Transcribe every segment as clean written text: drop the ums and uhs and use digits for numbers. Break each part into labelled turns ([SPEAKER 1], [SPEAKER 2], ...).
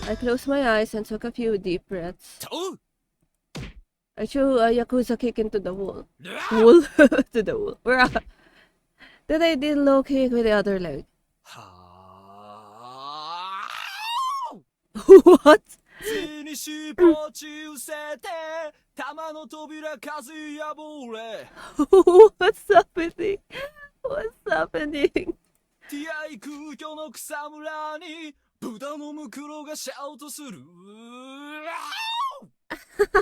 [SPEAKER 1] I closed my eyes and took a few deep breaths.
[SPEAKER 2] Oh!
[SPEAKER 1] I threw a Yakuza kick into the wall. Wool? To the wall. Then I did low kick with the other leg. What?
[SPEAKER 2] つにしぼちうせて玉の扉数破れ
[SPEAKER 1] What's happening? What's happening?
[SPEAKER 2] ティアイ空虚の草むらに豚のムクロがシャウトする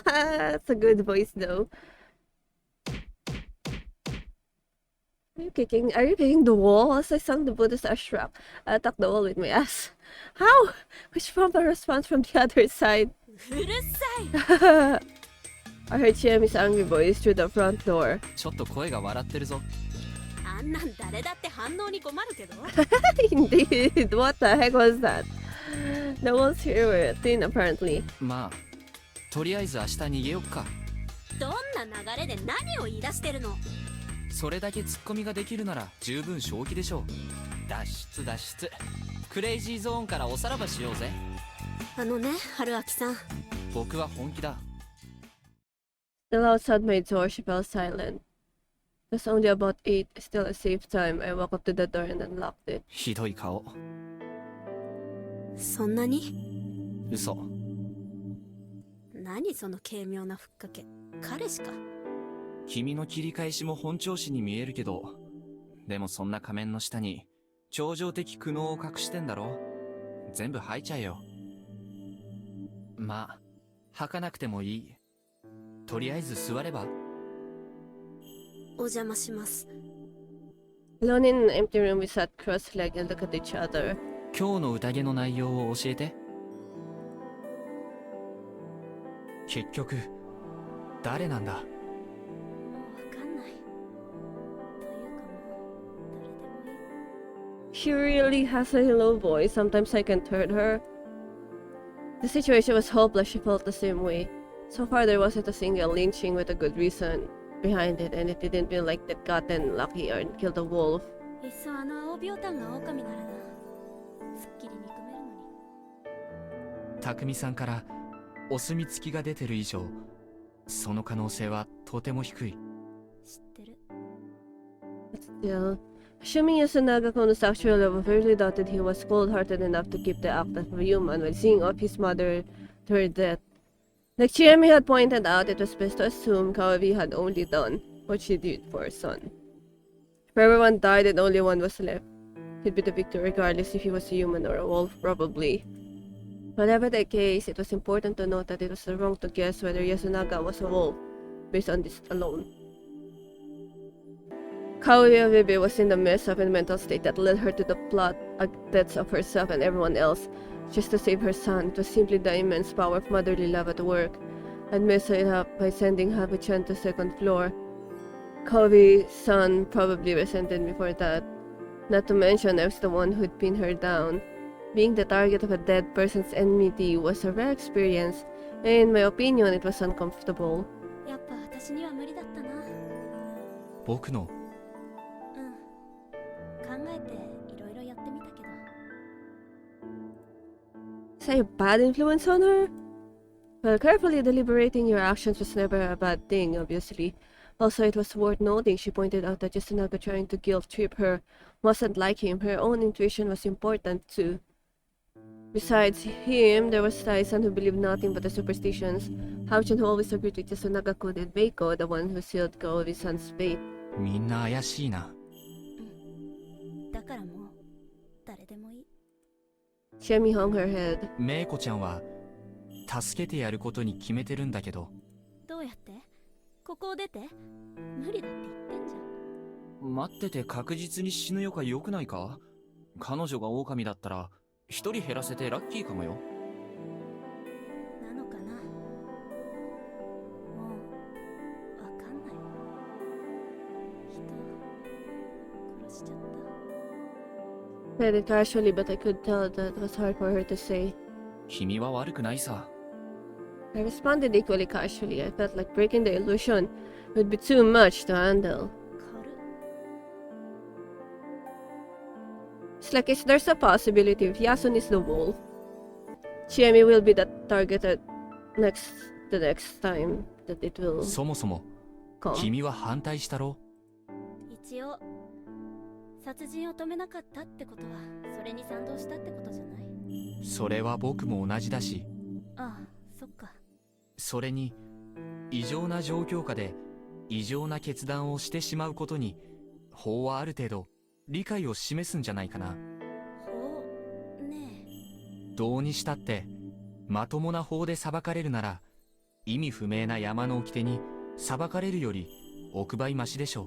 [SPEAKER 1] That's a good voice though. Are you kicking the wall? As I sung the Buddhist ashram, I attacked the wall with my ass. How? Which prompted a response from the other side.
[SPEAKER 3] うるさい
[SPEAKER 1] I heard Chiemi's angry voice through the front door.
[SPEAKER 2] ちょっと声が笑ってるぞ
[SPEAKER 3] あんなん誰だって反応に困るけど
[SPEAKER 1] Indeed, what the heck was that? The walls here were thin apparently.
[SPEAKER 2] まあとりあえず明日逃げよっか
[SPEAKER 3] どんな流れで何を言い出してるの
[SPEAKER 2] それだけツッコミができるなら十分正気でしょう脱出クレイジーゾーンからおさらばしようぜ
[SPEAKER 3] あのね春明さん
[SPEAKER 2] 僕は本気だ
[SPEAKER 1] Still outside my door, she fell silent. It was only about 8, still a safe time. I walked up to the door and unlocked it.
[SPEAKER 2] ひどい顔
[SPEAKER 3] そんなに
[SPEAKER 2] 嘘
[SPEAKER 3] 何その軽妙なふっかけ彼氏か
[SPEAKER 2] 君の切り返しも本調子に見えるけどでもそんな仮面の下に超常的苦悩を隠してんだろ全部吐いちゃえよまあ吐かなくてもいいとりあえず座れば
[SPEAKER 3] お邪魔します
[SPEAKER 1] Alone in an empty room, we sat cross-legged and looked at each other.
[SPEAKER 2] 今日の宴の内容を教えて結局誰なんだ
[SPEAKER 3] もうわかんないというかもう誰でもいい
[SPEAKER 1] She really has a low voice. Sometimes I can't hear her. The situation was hopeless. She felt the same way. So far, there wasn't a single lynching with a good reason behind it, and it didn't feel like they'd gotten lucky or killed a wolf.
[SPEAKER 3] いっそあの青ビョウタンが狼ならなすっきり憎めるのに
[SPEAKER 2] 匠さんからお墨付きが出てる以上その可能性はとても低い
[SPEAKER 3] 知ってる
[SPEAKER 1] But still, assuming Yasunaga-kun was actually love, I really doubted he was cold-hearted enough to keep the act of a human when seeing off his mother to her death. Like Chiemi had pointed out, it was best to assume Kawabi had only done what she did for her son. If everyone died and only one was left, he'd be the victor regardless if he was a human or a wolf, probably. Whatever the case, it was important to note that it was wrong to guess whether Yasunaga was a wolf, based on this alone. Kaoya Bibi was in the midst of a mental state that led her to the plot deaths of herself and everyone else, just to save her son. It was simply the immense power of motherly love at work, and messed it up by sending Habu-chan to second floor. Kaobi's son probably resented me for that. Not to mention I was the one who'd pinned her down. Being the target of a dead person's enmity was a rare experience, and in my opinion, it was uncomfortable.
[SPEAKER 3] やっぱ私には無理だったな
[SPEAKER 2] 僕の
[SPEAKER 3] うん考えていろいろやってみたけど
[SPEAKER 1] Is I a bad influence on her? Well, carefully deliberating your actions was never a bad thing, obviously. Also, it was worth noting she pointed out that Yasunaga trying to guilt-trip her wasn't like him. Her own intuition was important too. Besides him, there was Tai-san who believed nothing but the superstitions. Hao-chan who always agreed with Yasunaga-kun, and Meiko, the one who sealed Kaobi-san's fate.
[SPEAKER 2] みんな怪しいな
[SPEAKER 3] だからもう誰でもいい
[SPEAKER 1] Chiemi hung her head.
[SPEAKER 2] メイコちゃんは助けてやることに決めてるんだけど
[SPEAKER 3] どうやってここを出て無理だって言ってんじゃん
[SPEAKER 2] 待ってて確実に死ぬよか良くないか彼女が狼だったら一人減らせてラッキーかもよ
[SPEAKER 3] なのかなもうわかんない人殺しちゃった
[SPEAKER 1] Said it casually, but I could tell that it was hard for her to say.
[SPEAKER 2] 君は悪くないさ
[SPEAKER 1] I responded equally casually. I felt like breaking the illusion would be too much to handle.
[SPEAKER 3] 軽っ
[SPEAKER 1] It's like there's a possibility if Yasun is the wolf, Chiemi will be the targeted the next time that it will
[SPEAKER 2] そもそも
[SPEAKER 1] come.
[SPEAKER 2] 君は反対したろ？
[SPEAKER 3] 一応殺人を止めなかったってことはそれに賛同したってことじゃない？
[SPEAKER 2] それは僕も同じだし、
[SPEAKER 3] ああ、そっか。
[SPEAKER 2] それに異常な状況下で異常な決断をしてしまうことに法はある程度理解を示すんじゃないかな。
[SPEAKER 3] 法ね
[SPEAKER 2] どうにしたってまともな法で裁かれるなら意味不明な山の掟に裁かれるより億倍マシでしょう。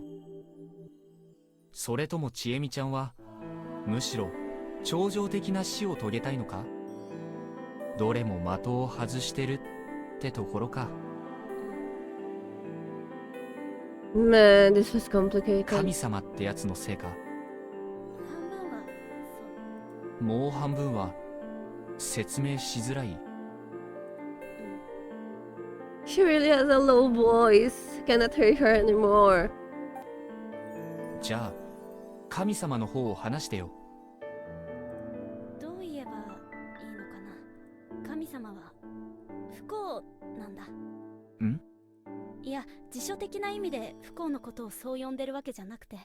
[SPEAKER 2] それともちえみちゃんはむしろ超常的な死を遂げたいのか？どれも的を外してるってところか。
[SPEAKER 1] Man, this was complicated.
[SPEAKER 2] 神様ってやつのせいか。
[SPEAKER 3] 半分はそう。
[SPEAKER 2] もう半分は説明しづらい。
[SPEAKER 1] She really has a low voice. Cannot hear her anymore.
[SPEAKER 2] じゃあ神様の方を話してよ。
[SPEAKER 3] どう言えばいいのかな。神様は不幸なんだ。
[SPEAKER 2] ん？
[SPEAKER 3] いや、辞書的な意味で不幸のことをそう呼んでるわけじゃなくて、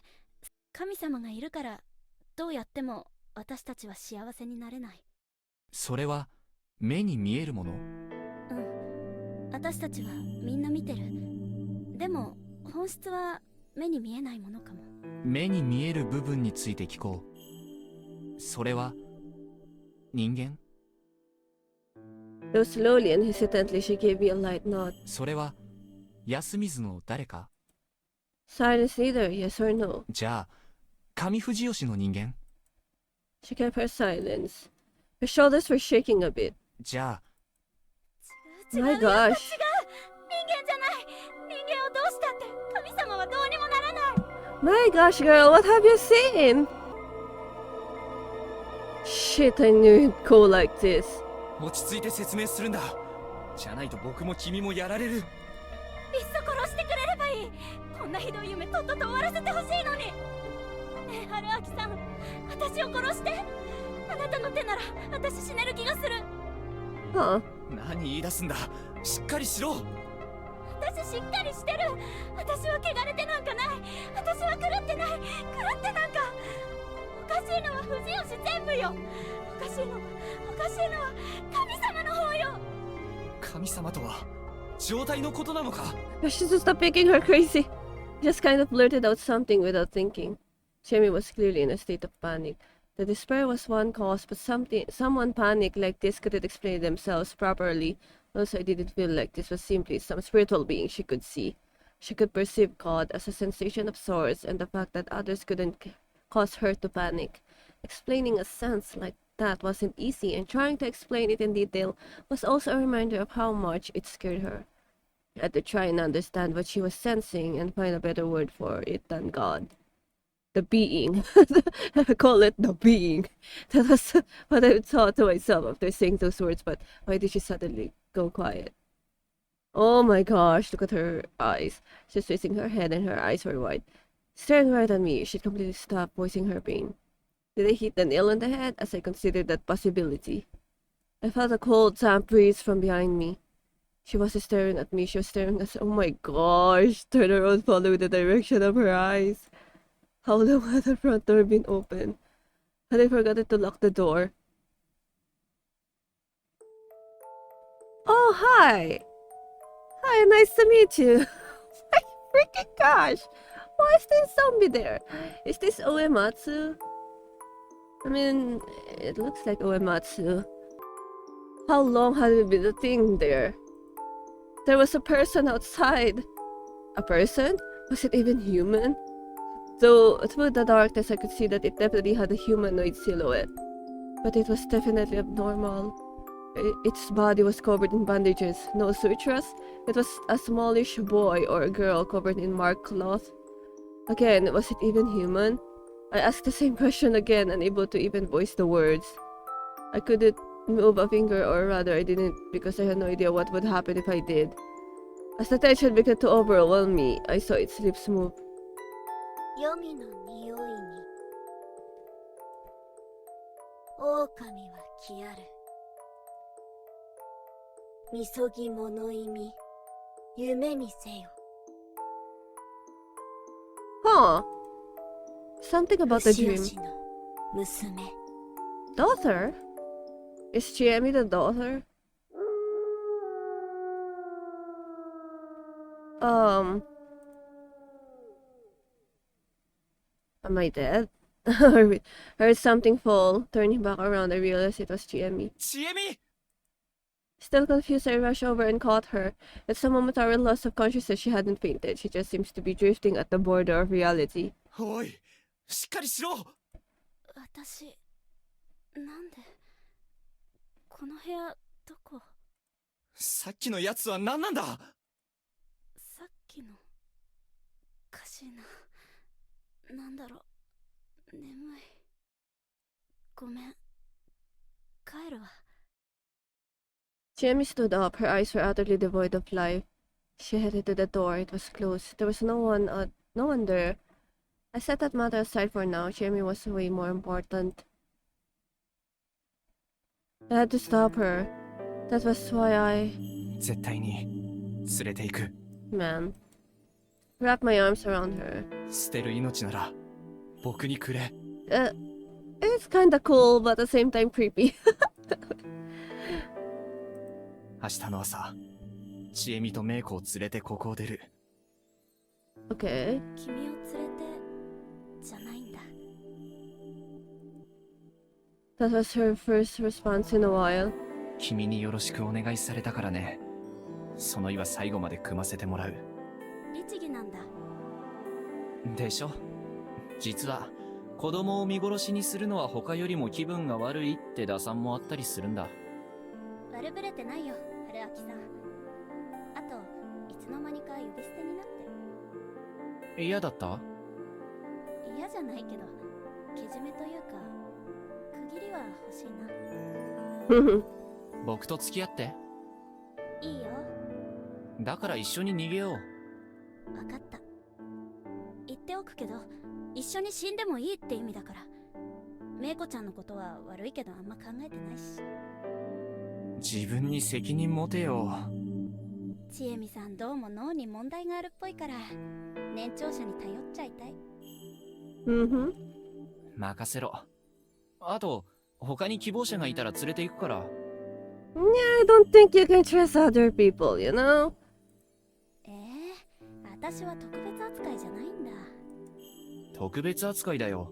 [SPEAKER 3] 神様がいるからどうやっても私たちは幸せになれない。
[SPEAKER 2] それは目に見えるもの？
[SPEAKER 3] うん、私たちはみんな見てる。でも本質は目に見えないものかも。
[SPEAKER 2] 目に見える部分について聞こう。それは人間？
[SPEAKER 1] Though slowly and hesitantly, she gave me a light nod.
[SPEAKER 2] それは安水の誰か？
[SPEAKER 1] Silence either, yes or no.
[SPEAKER 2] じゃあ上藤吉の人間？
[SPEAKER 1] She kept her silence. Her shoulders were shaking a bit.
[SPEAKER 2] じゃあ
[SPEAKER 1] My
[SPEAKER 3] 違う、やっぱ違う。
[SPEAKER 1] gosh.
[SPEAKER 3] 人間じゃない。人間をどうしたって神様はどうにもならない。
[SPEAKER 1] My gosh, girl, what have you seen? Shit, I knew it'd go like this.
[SPEAKER 2] 落ち着いて説明するんだ。じゃないと僕も君もやられる。
[SPEAKER 3] いっそ殺してくれればいい。こんなひどい夢とっとと終わらせてほしいのに。ねえ、春明さん、私を殺して。あなたの手なら私死ねる気がする。
[SPEAKER 1] Huh.
[SPEAKER 2] 何言い出すんだ。しっかりしろ。
[SPEAKER 3] 私しっかりしてる。私は汚れてなんかない。私は狂ってない。狂ってなんか。おかしいのは藤吉全部よ。おかしいのは神様の方よ。
[SPEAKER 2] 神様とは状態のことなのか？
[SPEAKER 1] She just stopped making her crazy. Just kind of blurted out something without thinking. Jamie was clearly in a state of panic. The despair was one cause, but someone panicked like this couldn't explain themselves properly. Also, I didn't feel like this was simply some spiritual being she could see. She could perceive God as a sensation of sorts, and the fact that others couldn't cause her to panic. Explaining a sense like that wasn't easy, and trying to explain it in detail was also a reminder of how much it scared her. I had to try and understand what she was sensing and find a better word for it than God. The being. I call it the being. That was what I thought to myself after saying those words, but why did she suddenly go quiet? Oh my gosh, look at her eyes. She's raising her head and her eyes were wide. Staring right at me, she completely stopped voicing her pain. Did I hit the nail on the head as I considered that possibility? I felt a cold, damp breeze from behind me. She wasn't staring at me, she was staring at... Oh my gosh! Turn around, follow the direction of her eyes. How long had the front door been open? Had I forgotten to lock the door? Oh, hi! Hi, nice to meet you. My freaking gosh! Why is this zombie there? Is this Uematsu? I mean, it looks like Uematsu. How long had it been a thing there? There was a person outside. A person? Was it even human? Though through the darkness I could see that it definitely had a humanoid silhouette. But it was definitely abnormal. Its body was covered in bandages, no sutures. It was a smallish boy or a girl covered in marked cloth. Again, was it even human? I asked the same question again, unable to even voice the words. I couldn't move a finger, or rather I didn't, because I had no idea what would happen if I did. As the tension began to overwhelm me, I saw its lips move.
[SPEAKER 3] 黄泉の匂いに狼は消える。みそぎ物意味夢見せよ
[SPEAKER 1] Huh. Something about the
[SPEAKER 3] 牛
[SPEAKER 1] dream.
[SPEAKER 3] 吉の娘
[SPEAKER 1] Daughter? Is Chiemi the daughter? Am I dead? Heard something fall. Turning back around, I realized it was Chiemi.
[SPEAKER 2] ちえみ
[SPEAKER 1] Still confused, I rushed over and caught her. It's a momentary loss of consciousness. She hadn't fainted. She just seems to be drifting at the border of reality.
[SPEAKER 2] おいしっかりしろ
[SPEAKER 3] 私なんでこの部屋どこ
[SPEAKER 2] さっきのやつは何なんだ
[SPEAKER 3] さっきのおかしいななんだろう眠いごめん帰るわ
[SPEAKER 1] Chiemi stood up. Her eyes were utterly devoid of life. She headed to the door. It was closed. There was no one there. I set that matter aside for now. Chiemi was way more important. I had to stop her. That was why I...
[SPEAKER 2] 絶対に連れて行く
[SPEAKER 1] Man. Wrapped my arms around her.
[SPEAKER 2] 捨てる命なら僕にくれ
[SPEAKER 1] It's kinda cool, but at the same time creepy.
[SPEAKER 2] 明日の朝ちえみとメイコを連れてここを出る
[SPEAKER 1] Okay.
[SPEAKER 3] 君を連れてじゃないんだ
[SPEAKER 1] That was her first response in a while.
[SPEAKER 2] 君によろしくお願いされたからねその意は最後まで組ませてもらう
[SPEAKER 3] 律儀なんだ
[SPEAKER 2] でしょ実は子供を見殺しにするのは他よりも気分が悪いって打算もあったりするんだ
[SPEAKER 3] 悪ぶれてないよ春明さんあといつの間にか呼び捨てになって
[SPEAKER 2] 嫌だった
[SPEAKER 3] 嫌じゃないけどけじめというか区切りは欲しいな
[SPEAKER 2] 僕と付き合って
[SPEAKER 3] いいよ
[SPEAKER 2] だから一緒に逃げよう
[SPEAKER 3] 分かった言っておくけど一緒に死んでもいいって意味だからメイコちゃんのことは悪いけどあんま考えてないし
[SPEAKER 2] 自分に責任持てよ
[SPEAKER 3] ちえみさんどうも脳に問題があるっぽいから年長者に頼っちゃいたい
[SPEAKER 1] Mm-hmm.
[SPEAKER 2] 任せろあと他に希望者がいたら連れて行くから
[SPEAKER 1] I don't think you can trust other people, you know?
[SPEAKER 3] 私は特別扱いじゃないんだ
[SPEAKER 2] 特別扱いだよ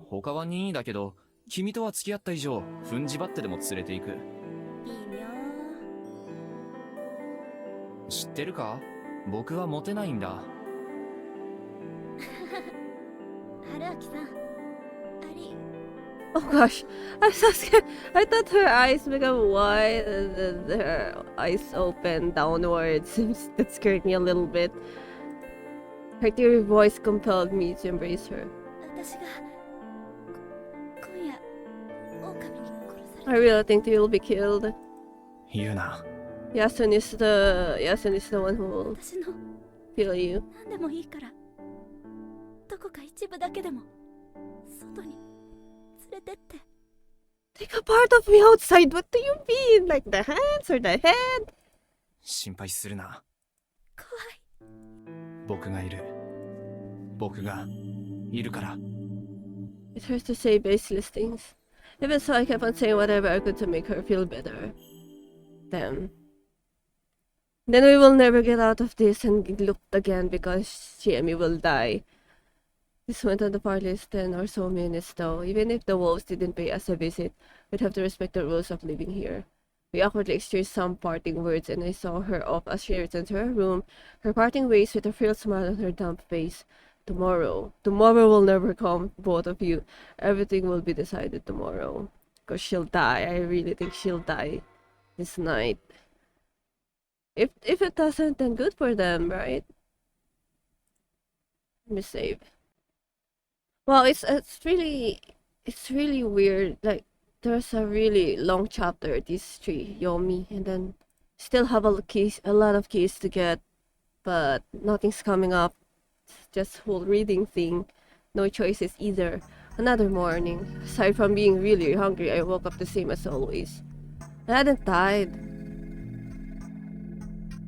[SPEAKER 2] 他は任意だけど君とは付き合った以上踏んじばってでも連れて行く
[SPEAKER 3] 微妙
[SPEAKER 2] 知ってるか僕はモテないんだ
[SPEAKER 3] 春明さんあり
[SPEAKER 1] Oh gosh, I'm so scared. I thought her eyes become wide and then her eyes open downwards. That scared me a little bit. Her teary voice compelled me to embrace her.
[SPEAKER 3] 私が今夜狼に殺さ
[SPEAKER 1] I
[SPEAKER 3] れ
[SPEAKER 1] really think you will be killed.
[SPEAKER 2] 言うな
[SPEAKER 1] Yasun is the one who will
[SPEAKER 3] 私の
[SPEAKER 1] kill you.
[SPEAKER 3] 何でもいいからどこか一部だけでも外に連れてって
[SPEAKER 1] Take a part of me outside. What do you mean? Like the hands or the head?
[SPEAKER 2] 心配するな
[SPEAKER 3] 怖い
[SPEAKER 2] 僕がいる僕がいるから
[SPEAKER 1] It hurts to say baseless things. Even so, I kept on saying whatever I could to make her feel better. Damn. Then we will never get out of this and get looked again because Chiemi will die. This went on the parley's 10 or so minutes though. Even if the wolves didn't pay us a visit, we'd have to respect the rules of living here. We awkwardly exchanged some parting words and I saw her off as she returned to her room, her parting ways with a frail smile on her damp face. Tomorrow will never come, both of you. Everything will be decided tomorrow. Because she'll die. I really think she'll die this night. If it doesn't, then good for them, right? Let me save. Well, it's really weird. Like there's a really long chapter, these three, Yomi, and then still have a lot of keys to get, but nothing's coming up. It's just whole reading thing. No choices either. Another morning. Aside from being really hungry, I woke up the same as always. I hadn't died.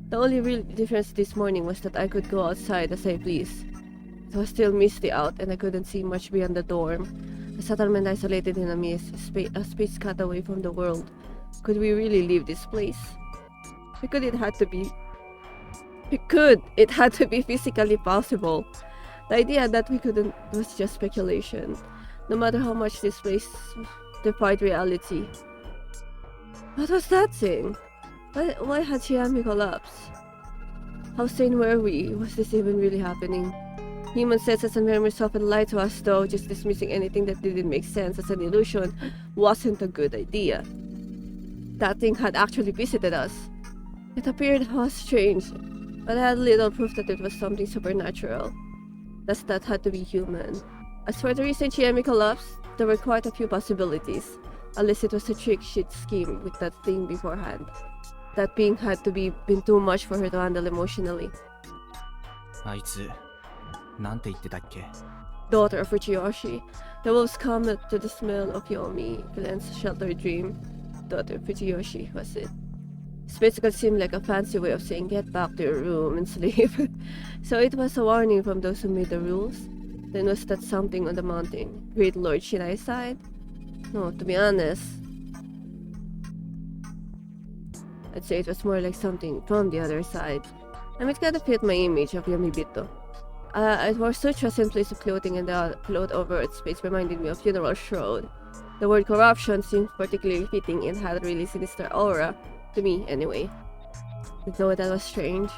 [SPEAKER 1] The only real difference this morning was that I could go outside as I please. It was still misty out and I couldn't see much beyond the dorm. A settlement isolated in a mist, a space cut away from the world. Could we really leave this place? Because it had to be physically possible. The idea that we couldn't was just speculation. No matter how much this place defied reality. What was that thing? Why had Chiami collapsed? How sane were we? Was this even really happening? Human senses and memories often lie to us, though. Just dismissing anything that didn't make sense as an illusion wasn't a good idea. That thing had actually visited us. It appeared strange, but I had little proof that it was something supernatural. Thus, that had to be human. As for the reason Chiemi collapsed, there were quite a few possibilities, unless it was a trick she'd schemed with that thing beforehand. That being had to been too much for her to handle emotionally.
[SPEAKER 4] あいつなんて言ってたっけ
[SPEAKER 1] Daughter of Fujiyoshi, the wolves come to the smell of Yomi, Glenn's sheltered dream. Daughter of Fujiyoshi, was it? This basically seemed like a fancy way of saying get back to your room and sleep. So it was a warning from those who made the rules? Then was that something on the mountain? Great Lord Shinai's side? No, to be honest, I'd say it was more like something from the other side. I mean, it kind of fit my image of Yomibito. It wore such a simple piece of clothing and the cloth over its face reminded me of funeral shroud. The word corruption seemed particularly fitting and had a really sinister aura, to me anyway. Though that was strange.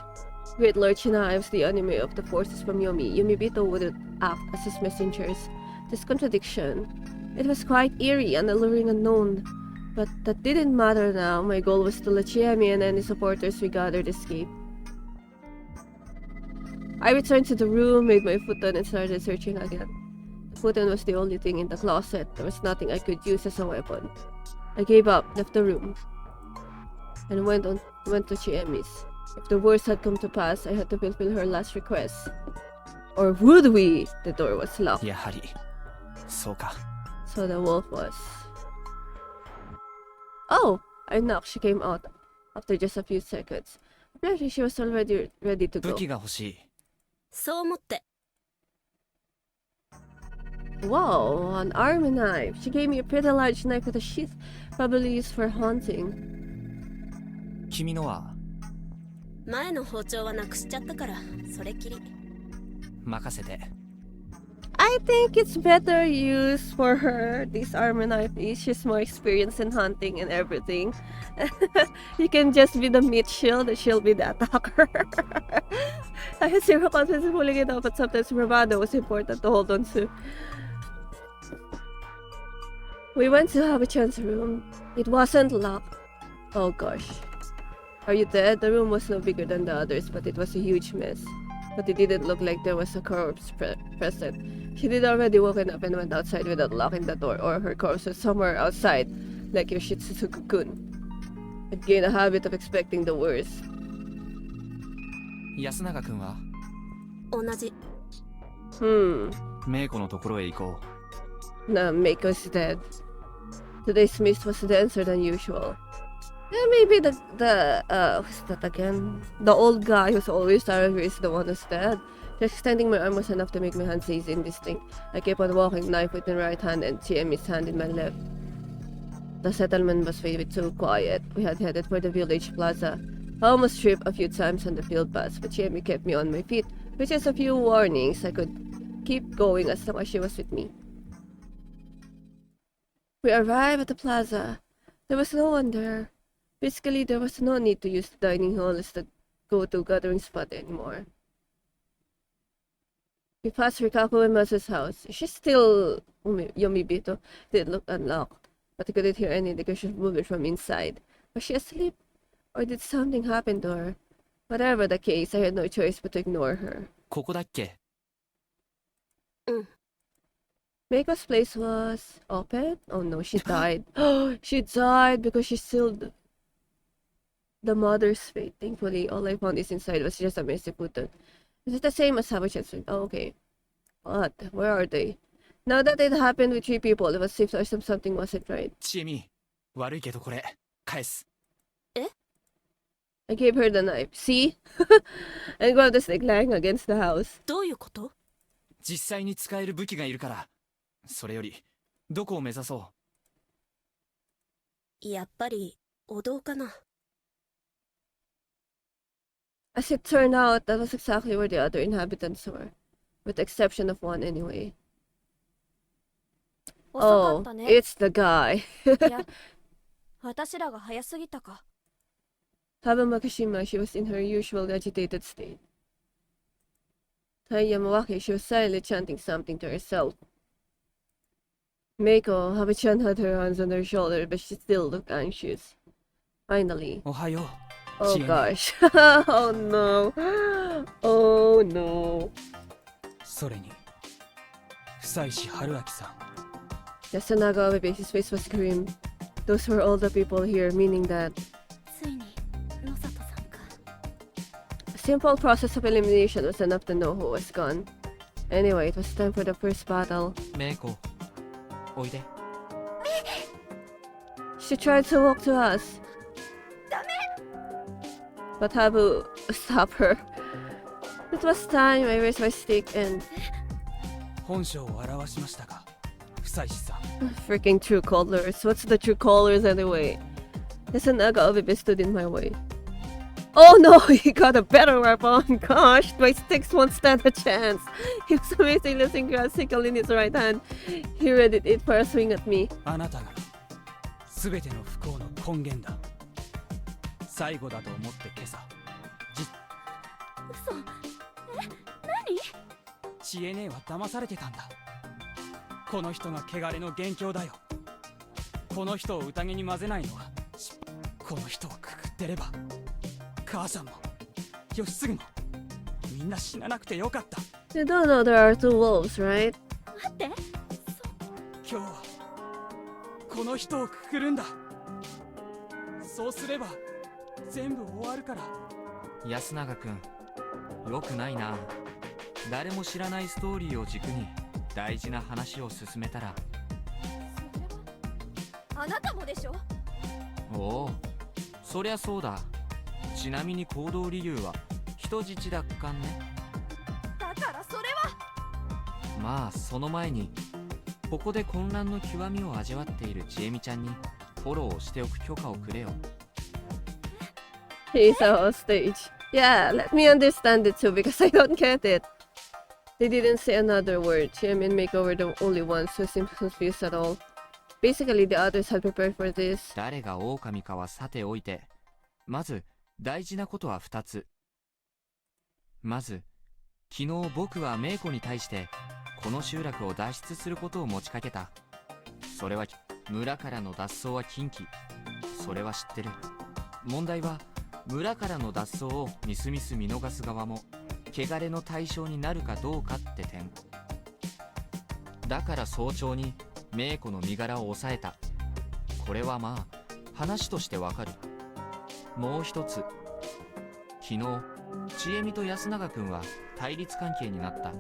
[SPEAKER 1] Great Lord Shinai was the enemy of the forces from Yomi. Yomibito wouldn't act as his messengers. This contradiction. It was quite eerie and alluring unknown. But that didn't matter now. My goal was to let Chiemi and any supporters we gathered escape. I returned to the room, made my futon, and started searching again. The futon was the only thing in the closet. There was nothing I could use as a weapon. I gave up, left the room, and went to Chiemi's. If the worst had come to pass, I had to fulfill her last request. Or would we? The door was locked.
[SPEAKER 4] やはりそうか
[SPEAKER 1] So the wolf was... Oh! I knocked. She came out after just a few seconds. Apparently she was already ready to
[SPEAKER 4] 武
[SPEAKER 1] go.
[SPEAKER 4] 器が欲しい
[SPEAKER 3] そう思って
[SPEAKER 1] Wow, an army knife. She gave me a pretty large knife with a sheath, probably used for hunting.
[SPEAKER 4] 君のは
[SPEAKER 3] 前の包丁はなくしちゃったからそれきり
[SPEAKER 4] 任せて
[SPEAKER 1] I think it's better use for her. This army knife is she's more experienced in hunting and everything. You can just be the meat shield and she'll be the attacker. I had zero confidence in pulling it off, but sometimes bravado was important to hold on to. We went to Habuchan's room. It wasn't locked. Oh gosh. Are you dead? The room was no bigger than the others, but it was a huge mess. But it didn't look like there was a corpse present. She did already woken up and went outside without locking the door, or her corpse was somewhere outside, like Yoshitsugu-kun. I'd gained a habit of expecting the worst.
[SPEAKER 4] 安永君は
[SPEAKER 3] 同じ
[SPEAKER 4] メイコのところへ行こ
[SPEAKER 1] Nah, Mako's dead. Today's mist was denser than usual. Maybe who's that again? The old guy who's always angry is the one who's dead. Just extending my arm was enough to make my hand seize indistinct. I kept on walking, knife with my right hand and Chiemi's hand in my left. The settlement was way too quiet. We had headed for the village plaza. I almost tripped a few times on the field paths, but Chiemi kept me on my feet, which is a few warnings I could keep going as long as she was with me. We arrived at the plaza. There was no one there. Basically, there was no need to use the dining hall as the go-to gathering spot anymore. We passed Rikaku and Masa's house. She's still Yomibito. Did look unlocked, but I couldn't hear any indication of movement from inside. Was she asleep? Or did something happen to her? Whatever the case, I had no choice but to ignore her.
[SPEAKER 4] うここだっけ
[SPEAKER 1] Meiko's place was open? Oh no, she died. She died because she sealed the mother's fate. Thankfully, all I found is inside was just a messy futon. Is it the same as Habuchan's? Oh, okay. What? Where are they? Now that it happened with 3 people, it was safe to assume something wasn't right.
[SPEAKER 4] チエミ悪いけどこれ返す
[SPEAKER 1] I I gave her the knife. See? And grabbed the snake lying against the house.
[SPEAKER 3] どういうこと？
[SPEAKER 2] 実際に使える武器がいるから。それよりどこを目指そ
[SPEAKER 3] やっぱりお堂かな。
[SPEAKER 1] As it turned out, that was exactly where the other inhabitants were. With the exception of one anyway.
[SPEAKER 3] 遅か
[SPEAKER 1] Oh,
[SPEAKER 3] ったね。
[SPEAKER 1] it's the guy.
[SPEAKER 3] いや、私らが早すぎたか。
[SPEAKER 1] Taba Makishima, she was in her usual agitated state. Tai Yamawaki, she was silently chanting something to herself. Meiko, Habi-chan had her hands on her shoulder, but she still looked anxious. Finally.
[SPEAKER 4] おはよう。
[SPEAKER 1] Oh
[SPEAKER 4] チエネ
[SPEAKER 1] gosh. Oh no. Oh no.
[SPEAKER 4] それに久石春明さん。
[SPEAKER 1] Yasunaga Obibe, his face was grim. Those were all the people here, meaning that
[SPEAKER 3] ついに野里さんか。
[SPEAKER 1] a simple process of elimination was enough to know who was gone. Anyway, it was time for the first battle.
[SPEAKER 2] う。メイコ、おいで。
[SPEAKER 1] She tried to walk to us. But Habu stopped her. It was time. I raised my stick and
[SPEAKER 4] 本性を表しましたか、久石さん。
[SPEAKER 1] freaking true colors. What's the true colors anyway? Yasunaga Obibe stood in my way. Oh no, he got a better weapon. Gosh, my sticks won't stand a chance. He was amazingly synchronized sickle in his right hand. He readied it for a swing at me.
[SPEAKER 4] あなたが全ての不幸の根源だ。最後だと思って今朝
[SPEAKER 3] 嘘。何？
[SPEAKER 4] チエネは騙されてたんだ。この人が汚れの元凶だよ。この人を宴に混ぜないのはこの人をくくってれば母さんも義継もみんな死ななくてよかった。
[SPEAKER 1] You don't know there are two wolves, right?
[SPEAKER 3] 待って。
[SPEAKER 4] 今日はこの人をくくるんだ。そうすれば全部終わるから。
[SPEAKER 2] 安永くん、よくないな。誰も知らないストーリーを軸に大事な話を進めたら。
[SPEAKER 3] あなたもでしょ。
[SPEAKER 2] おお、そりゃそうだ。ちなみに行動理由は人質だっかんね。
[SPEAKER 3] だからそれは。
[SPEAKER 2] まあその前にここで混乱の極みを味わっているちえみちゃんにフォローをしておく許可をくれよ。
[SPEAKER 1] He's a hostage. Yeah, let me understand it too because I don't get it. They didn't say another word. Chiem and Meiko were the only ones who seemed confused at all. Basically, the others had prepared for this.
[SPEAKER 2] 誰が狼かはさておいて、まず大事なことは2つ。まず、昨日僕はメイコに対してこの集落を脱出することを持ちかけた。それは村からの脱走は禁忌。それは知ってる。問題は村からの脱走をみすみす見逃す側も汚れの対象になるかどうかって点だから早朝にメイコの身柄を抑えた。これはまあ話としてわかる。もう一つ、昨日ちえみと安永くんは対立関係になった。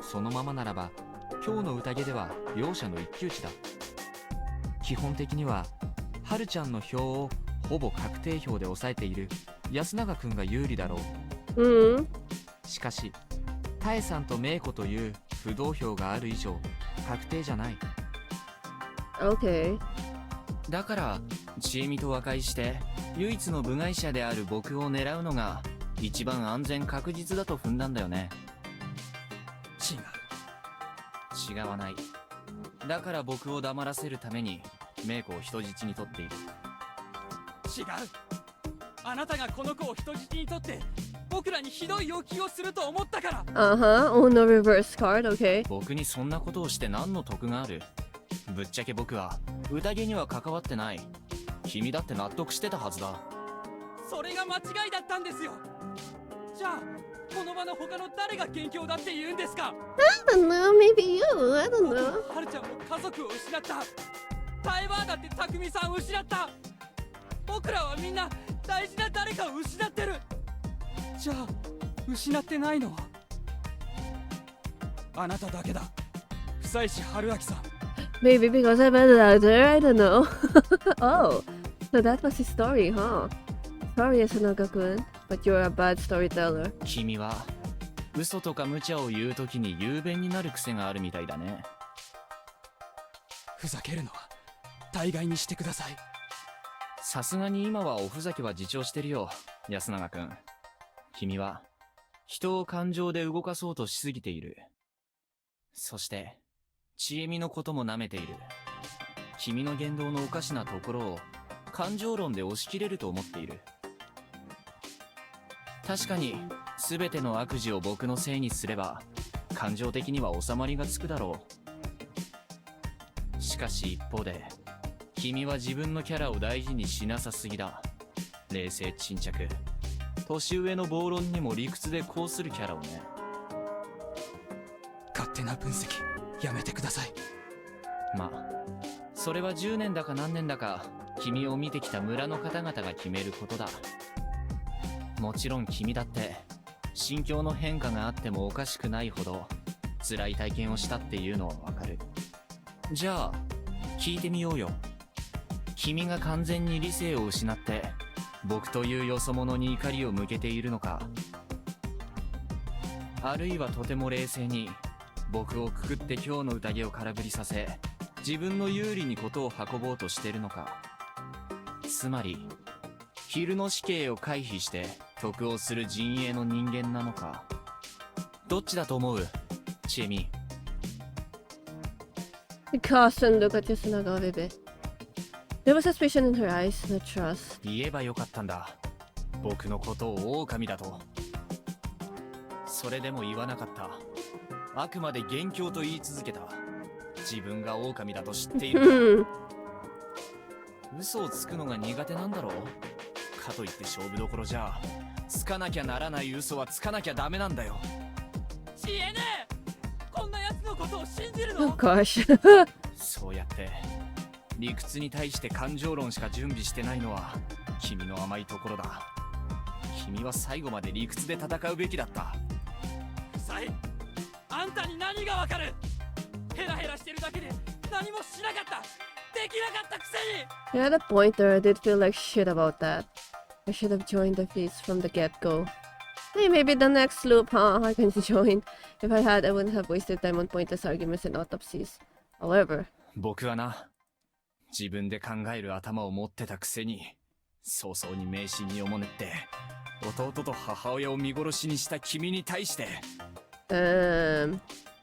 [SPEAKER 2] そのままならば今日の宴では両者の一騎打ちだ。基本的にははるちゃんの票をほぼ確定票で抑えている安永くんが有利だろう。
[SPEAKER 1] Hmm.
[SPEAKER 2] しかしタエさんとメイコという不動票がある以上確定じゃない。
[SPEAKER 1] Okay.
[SPEAKER 2] だからちえみと和解して唯一の部外者である僕を狙うのが一番安全確実だと踏んだんだよね。違わない。だから僕を黙らせるためにメイコを人質に取っている。
[SPEAKER 4] 違う。あなたがこの子を人質に取って僕らにひどい要求をすると思ったから。
[SPEAKER 1] Uh-huh. Oh, no reverse card. Okay.
[SPEAKER 2] 僕にそんなことをして何の得がある。ぶっちゃけ僕は宴には関わってない。君だって納得してたはずだ。
[SPEAKER 4] それが間違いだったんですよ。じゃあこの場の他の誰が元凶だって言うんですか。
[SPEAKER 1] I don't know. Maybe you. I don't know.
[SPEAKER 4] はるちゃんも家族を失った。タイバーだって匠さんを失った。僕らはみんな大事な誰かを失ってる。じゃあ失ってないのはあなただけだ。久石春明さん。
[SPEAKER 1] Maybe because I met it out there. I don't know. Oh, so that was his story, huh? Sorry, Yasunaga-kun, but you're a bad storyteller.
[SPEAKER 2] 君は嘘とか無茶を言うときに雄弁になる癖があるみたいだね。
[SPEAKER 4] ふざけるのは大概にしてください。
[SPEAKER 2] さすがに今はおふざけは自重してるよ、安永くん。君は人を感情で動かそうとしすぎている。そして千恵美のことも舐めている。君の言動のおかしなところを感情論で押し切れると思っている。確かに全ての悪事を僕のせいにすれば感情的には収まりがつくだろう。しかし一方で君は自分のキャラを大事にしなさすぎだ。冷静沈着、年上の暴論にも理屈でこうするキャラをね。
[SPEAKER 4] 勝手な分析やめてください。
[SPEAKER 2] まあそれは10年だか何年だか君を見てきた村の方々が決めることだ。もちろん君だって心境の変化があってもおかしくないほど辛い体験をしたっていうのはわかる。じゃあ聞いてみようよ。君が完全に理性を失って僕というよそ者に怒りを向けているのか、あるいはとても冷静に僕をくくって今日の宴を空振りさせ自分の有利にことを運ぼうとしてるのか。つまり昼の死刑を回避して得をする陣営の人間なのか。どっちだと思う、千恵美。
[SPEAKER 1] The cousin looked at Yasunaga a bit. There was suspicion in her eyes, not trust.
[SPEAKER 2] 言えばよかったんだ、僕のことを狼だと。それでも言わなかった。あくまで元凶と言い続けた。自分が狼だと知っている。嘘をつくのが苦手なんだろう。かといって勝負どころじゃつかなきゃならない嘘はつかなきゃダメなんだよ。
[SPEAKER 4] 知恵ねえ、こんな奴のことを信じる
[SPEAKER 1] Oh
[SPEAKER 4] の？
[SPEAKER 1] gosh.
[SPEAKER 2] そうやって理屈に対して感情論しか準備してないのは君の甘いところだ。君は最後まで理屈で戦うべきだった。
[SPEAKER 4] 不才、あんたに何がわかる？ヘラヘラしてるだけで何もしなかった、できなかったくせに。
[SPEAKER 1] You had a point there. I did feel like shit about that. I should have joined the feast from the get-go. Hey, maybe the next loop, huh? I can join. If I had, I wouldn't have wasted time on pointless arguments and autopsies. However,
[SPEAKER 2] 僕はな、自分で考える頭を持ってたくせに早々に迷信におもねって弟と母親を見殺しにした君に対して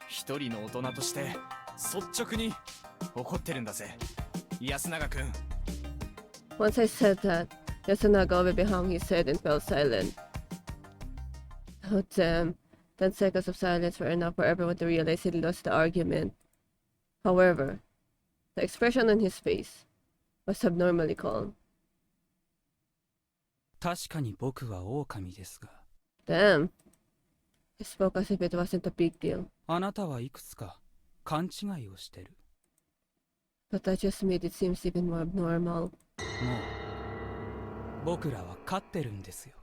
[SPEAKER 2] 一人の大人として率直に怒ってるんだぜ、安永くん。
[SPEAKER 1] once I said that, Yasunaga maybe hung his head and fell silent. Oh damn. 10 seconds of silence were enough for everyone to realize he'd lost the argument. However, the expression on his face was abnormally calm.
[SPEAKER 4] 確かに僕は狼ですが、
[SPEAKER 1] Damn. He spoke as if it wasn't a big deal.
[SPEAKER 4] あなたはいくつか勘違いをしてる。
[SPEAKER 1] But I just made it seem even more abnormal.
[SPEAKER 4] もう僕らは勝ってるんですよ。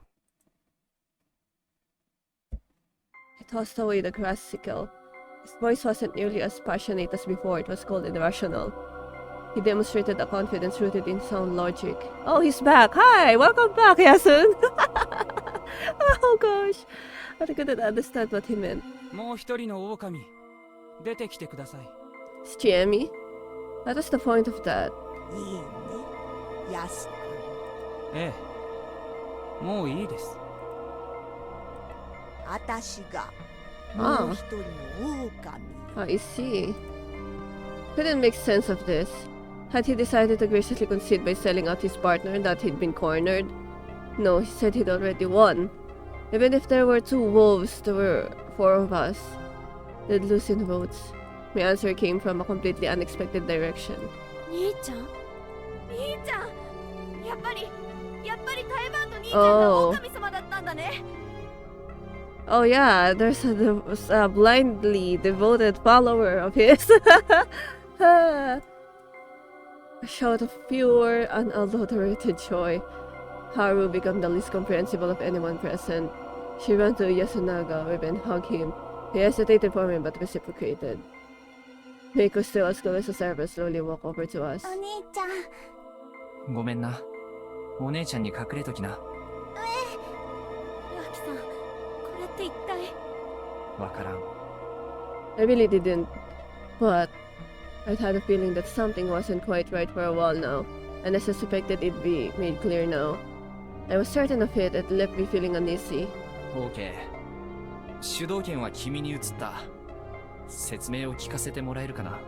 [SPEAKER 1] He tossed away the grass sickle. His voice wasn't nearly as passionate as before. It was cold and irrational. He demonstrated a confidence rooted in sound logic. Oh, he's back! Hi! Welcome back, Yasun! Oh gosh. I couldn't understand what he meant.
[SPEAKER 4] もう一人の狼、出てきてください。
[SPEAKER 1] It's Jamie? What was the point of that?
[SPEAKER 5] いいね、ヤス君。
[SPEAKER 4] ええ、もういいです。
[SPEAKER 5] あたしが
[SPEAKER 1] ああ
[SPEAKER 5] もう一人の狼。
[SPEAKER 1] I see. Couldn't make sense of this. Had he decided to graciously concede by selling out his partner that he'd been cornered? No, he said he'd already won. Even if there were 2 wolves, there were 4 of us. They'd lose in votes. My answer came from a completely unexpected direction.
[SPEAKER 3] 兄ちゃん、兄ちゃん、やっぱり台湾の兄ちゃんが狼様だったんだね。
[SPEAKER 1] Oh yeah, there's a blindly devoted follower of his. A shout of pure, unadulterated joy. Haru became the least comprehensible of anyone present. She ran to Yasunaga, waved and hugged him. He hesitated for me but reciprocated. Meiko, still as cool as a server, slowly walked over to us.
[SPEAKER 3] お兄ちゃん、
[SPEAKER 2] ごめんな、お姉ちゃんに隠れときな。
[SPEAKER 3] 岩木さん、これって一体。
[SPEAKER 2] わからん。
[SPEAKER 1] I really didn't, but I'd had a feeling that something wasn't quite right for a while now, and I suspected it'd be made clear now. I was certain of it and left me feeling uneasy.
[SPEAKER 2] OK。主導権は君に移った。説明を聞かせてもらえるかな。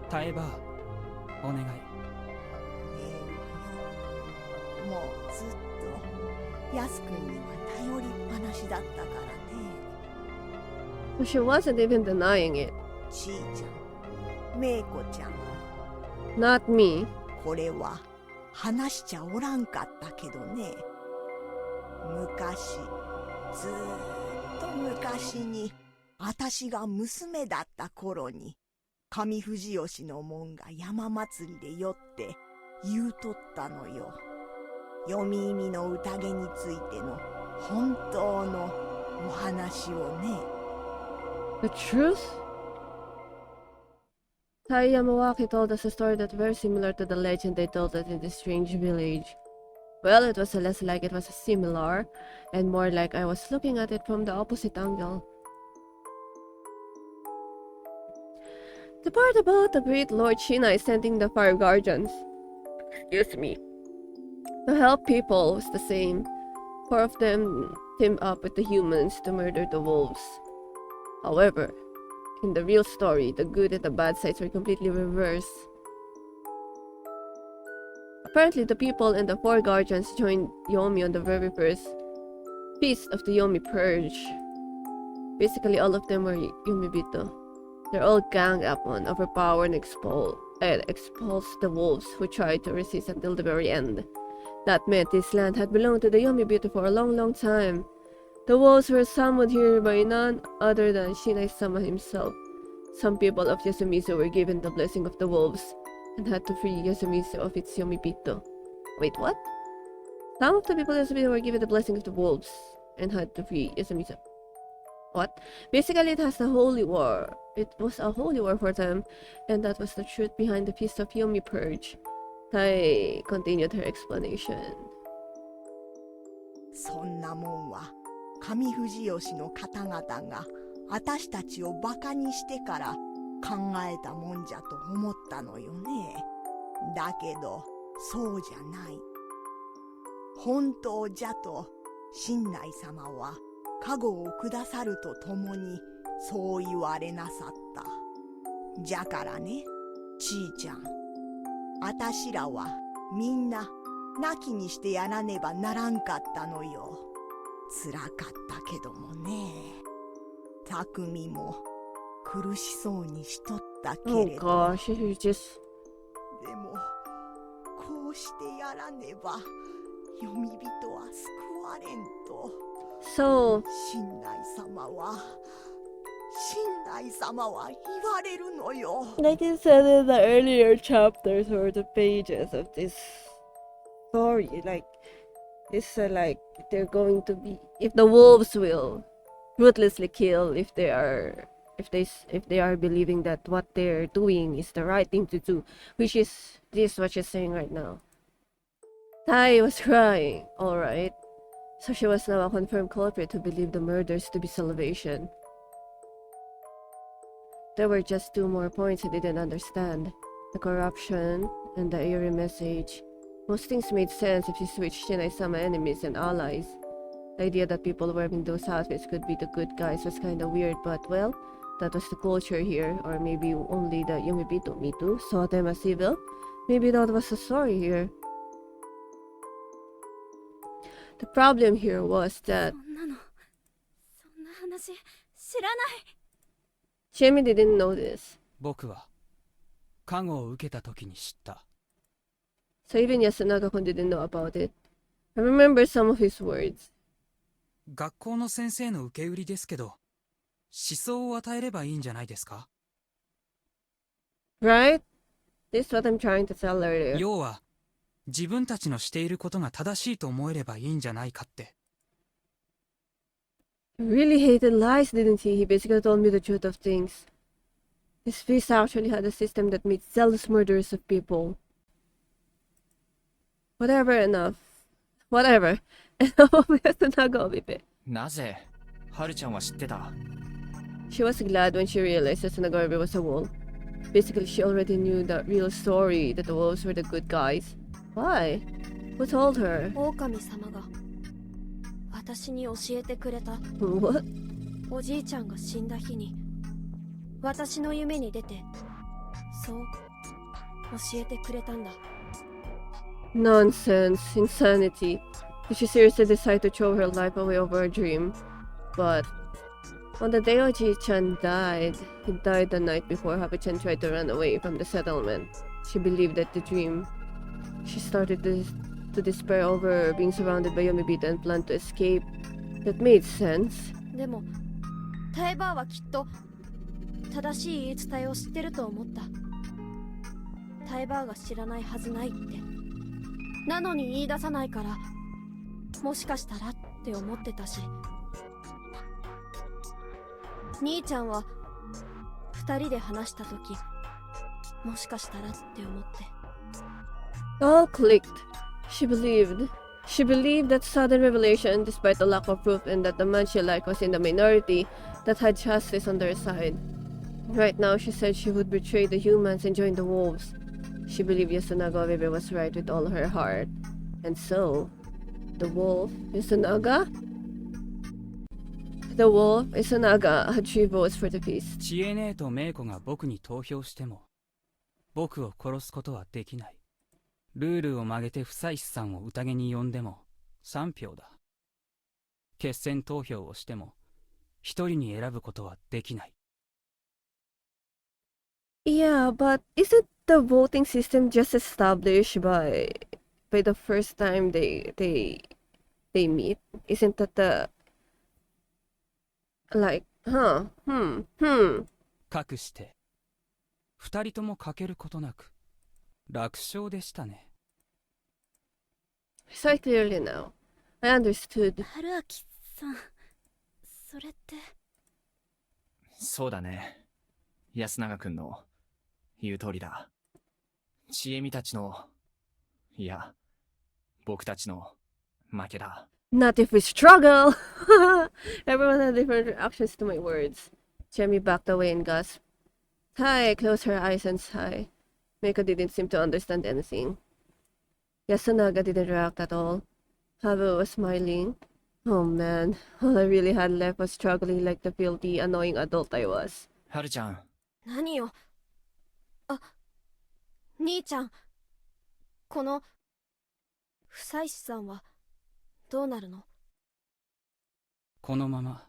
[SPEAKER 4] タエバー、お願い。
[SPEAKER 5] もうずっとヤス君には頼りっぱなしだったからね。
[SPEAKER 1] But she wasn't even denying it.
[SPEAKER 5] ちーちゃん、メイコちゃん、
[SPEAKER 1] Not me.
[SPEAKER 5] これは話しちゃおらんかったけどね。昔、ずーっと昔に、あたしが娘だった頃に、上富士吉の門が山祭りで酔って言うとったのよ。読み意味の宴についての本当のお話をね。
[SPEAKER 1] The truth? Tai Yamawaki told us a story that's very similar to the legend they told us in this strange village. Well, it was less like it was similar, and more like I was looking at it from the opposite angle. The part about the great Lord Shinai sending the fire guardians, excuse me, to help people was the same. 4 of them teamed up with the humans to murder the wolves. However, in the real story, the good and the bad sides were completely reversed. Apparently, the people and the 4 guardians joined Yomi on the very first feast of the Yomi Purge. Basically, all of them were Yomibito. They're all ganged up on, overpower and expulse the wolves who tried to resist until the very end. That meant this land had belonged to the Yomibito for a long, long time. The wolves were summoned here by none other than Shinai-sama himself. Some people of Yasumizu were given the blessing of the wolves and had to free Yasumizu of its Yomibito. Wait, what? Some of the people of Yasumizu were given the blessing of the wolves and had to free Yasumizu. What? Basically, it has a holy war. It was a holy war for them, and that was the truth behind the Feast of Yomi Purge. Tai continued her explanation.
[SPEAKER 5] そんなもんは上富士吉の方々があたしたちをバカにしてから考えたもんじゃと思ったのよね。だけどそうじゃない。本当じゃと親鸞様は加護をくださるとともにそう言われなさった。じゃからね、ちーちゃん、あたしらはみんななきにしてやらねばならんかったのよ。つらかったけどもね。匠も苦しそうにしとったけ
[SPEAKER 1] Oh
[SPEAKER 5] れど。
[SPEAKER 1] gosh, you just...
[SPEAKER 5] でもこうしてやらねば読み人は救われんと。
[SPEAKER 1] So,
[SPEAKER 5] 親鸞様は言われるのよ。
[SPEAKER 1] like I said in the earlier chapters or the pages of this story, like, it's like they're going to be... If the wolves will ruthlessly kill if they are believing that what they're doing is the right thing to do, which is this what she's saying right now. Tai was crying, alright. So she was now a confirmed culprit who believed the murders to be salvation. There were just 2 more points I didn't understand. The corruption and the eerie message. Most things made sense if you switched Shinai-sama enemies and allies. The idea that people wearing those outfits could be the good guys was kinda weird, but well, that was the culture here, or maybe only the Yomibito Mitu saw them as evil. Maybe that was the story here. The problem here was that
[SPEAKER 3] そんな話知らない。
[SPEAKER 1] Shimi didn't know this.
[SPEAKER 4] 僕は加護を受けた時に知った。
[SPEAKER 1] So even Yasunaga-kun didn't know about it. I remember some of his words.
[SPEAKER 4] 学校の先生の受け売りですけど、思想を与えればいいんじゃないですか？
[SPEAKER 1] Right? This is what I'm trying to tell earlier.
[SPEAKER 4] 要は自分たちのしていることが正しいと思えればいいんじゃないかって。
[SPEAKER 1] He really hated lies, didn't he? He basically told me the truth of things. His feast actually had a system that made zealous murderers of people. Whatever, enough. Whatever. Enough of Yasunaga Obibe.
[SPEAKER 2] なぜハルちゃんは知ってた？
[SPEAKER 1] She was glad when she realized Yasunaga Obibe was a wolf. Basically, she already knew the real story that the wolves were the good guys. Why? Who told her?
[SPEAKER 3] 狼様が私に教えてくれた。
[SPEAKER 1] What?
[SPEAKER 3] おじいちゃんが死んだ日に私の夢に出てそう教えてくれたんだ。
[SPEAKER 1] Nonsense. Insanity. Did she seriously decide to throw her life away over a dream? But on the day Oji-chan died, he died the night before Habi-chan tried to run away from the settlement. She believed that the dream. She started to despair over being surrounded by Yomibita and planned to escape. That made sense.
[SPEAKER 3] でもタイバーはきっと正しい言い伝えを知ってると思った。タイバーが知らないはずないって。なのに言い出さないからもしかしたらって思ってたし、兄ちゃんは二人で話した時もしかしたらって思って。
[SPEAKER 1] All clicked. She believed. She believed that sudden revelation, despite the lack of proof and that the man she liked was in the minority that had justice on their side. Right now, she said she would betray the humans and join the wolves. She believed Yasunaga Obibe was right with all her heart. And so, the wolf, Yasunaga? The wolf, Yasunaga, had 3 votes for the peace.
[SPEAKER 4] 知恵姉とメイコが僕に投票しても僕を殺すことはできない。ルールを曲げて不採さんを宴に呼んでも3票だ。決選投票をしても1人に選ぶことはできない。
[SPEAKER 1] Yeah, but isn't the voting system just established by the first time they meet? Isn't that the like hmm.
[SPEAKER 4] かくして2人とも欠けることなく楽勝でしたね。
[SPEAKER 1] I saw it clearly now. I understood.
[SPEAKER 3] 春明さん、それって。
[SPEAKER 2] そうだね。安永くんの言う通りだ。ちえみたちの、いや、僕たちの負けだ。
[SPEAKER 1] Not if we struggle! Everyone had different reactions to my words. Jeremy backed away and gasped. Tai closed her eyes and sighed. Meiko didn't seem to understand anything. Yasunaga didn't react at all. Habu was smiling. Oh man, all I really had left was struggling like the filthy, annoying adult I was.
[SPEAKER 2] はるちゃん。
[SPEAKER 3] 何よ。あ、兄ちゃん。この不採師さんはどうなるの？
[SPEAKER 4] このまま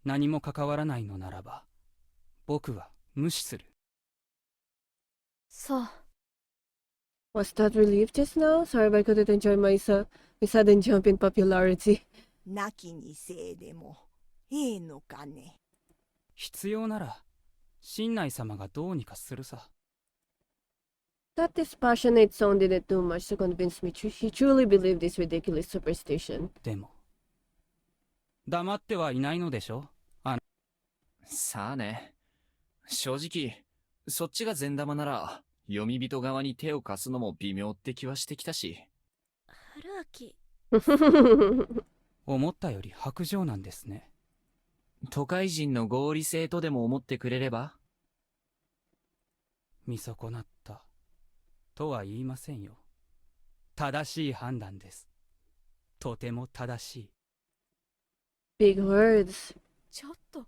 [SPEAKER 4] 何も関わらないのならば僕は無視する。
[SPEAKER 3] そう。
[SPEAKER 1] Was that relief just now? Sorry if I couldn't enjoy myself. My sudden jump in popularity.
[SPEAKER 5] なきにせいでもええのかね。
[SPEAKER 4] 必要なら新内様がどうにかするさ。
[SPEAKER 1] That dispassionate tone didn't do much to convince me he truly believed this ridiculous superstition.
[SPEAKER 4] でも黙ってはいないのでしょ。
[SPEAKER 2] さあね。正直、そっちが善玉なら、読み人側に手を貸すのも微妙って気はしてきたし。
[SPEAKER 3] 春明。
[SPEAKER 4] 思ったより薄情なんですね。
[SPEAKER 2] 都会人の合理性とでも思ってくれれば？
[SPEAKER 4] 見損なったとは言いませんよ。正しい判断です。とても正しい。
[SPEAKER 1] Big words.
[SPEAKER 3] ちょっと。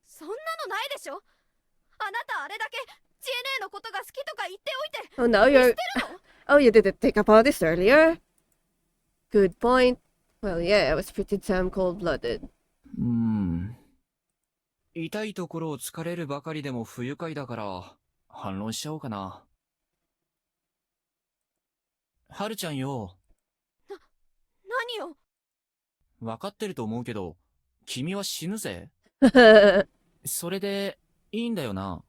[SPEAKER 3] そんなのないでしょ。あなたあれだけ知恵姉のことが好きとか言っておいて。
[SPEAKER 1] Oh, now you're. Oh, you didn't think about this earlier? Good point. Well, yeah, I was pretty damn cold-blooded.
[SPEAKER 2] 痛いところを突かれるばかりでも不愉快だから、反論しちゃおうかな。はるちゃんよ。
[SPEAKER 3] 何を？
[SPEAKER 2] わかってると思うけど、君は死ぬぜ。それで、いいんだよな。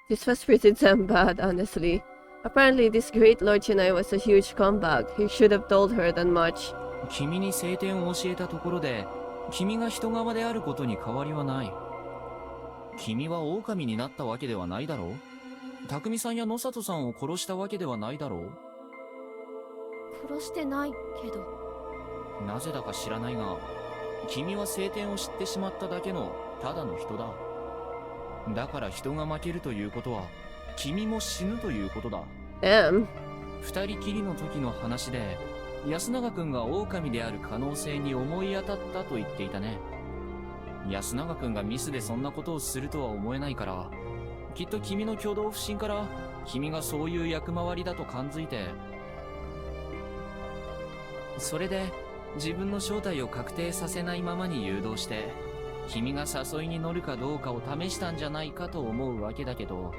[SPEAKER 1] This was pretty damn bad, honestly. Apparently, this great Lord Chinai was a huge comeback. He should have told her that much.
[SPEAKER 2] 君に聖典を教えたところで、君が人側であることに変わりはない。君は狼になったわけではないだろう。匠さんや野里さんを殺したわけではないだろう。
[SPEAKER 3] 殺してないけど。
[SPEAKER 2] なぜだか知らないが、君は晴天を知ってしまっただけのただの人だ。だから人が負けるということは、君も死ぬということだ。
[SPEAKER 1] Damn.
[SPEAKER 2] 二人きりの時の話で、安永くんが狼である可能性に思い当たったと言っていたね。安永くんがミスでそんなことをするとは思えないから、きっと君の挙動不審から、君がそういう役回りだと感づいて、それで自分の正体を確定させないままに誘導して、君が誘いに乗るかどうかを試したんじゃないかと思うわけだけど、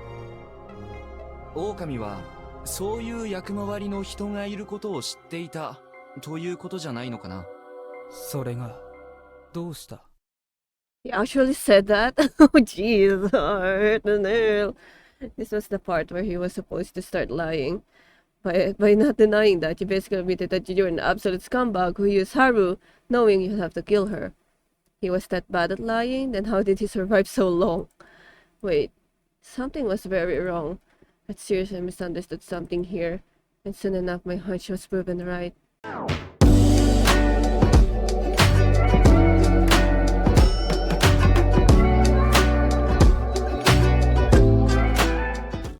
[SPEAKER 2] 狼はそういう役回りの人がいることを知っていたということじゃないのかな。
[SPEAKER 4] それがどうした？
[SPEAKER 1] He actually said that? Oh, jeez. Hurt the nail. This was the part where he was supposed to start lying. By not denying that, you basically admitted that you're an absolute scumbag who used Haru, knowing you'd have to kill her. He was that bad at lying? Then how did he survive so long? Wait, something was very wrong. I seriously misunderstood something here, and soon enough my hunch was proven right.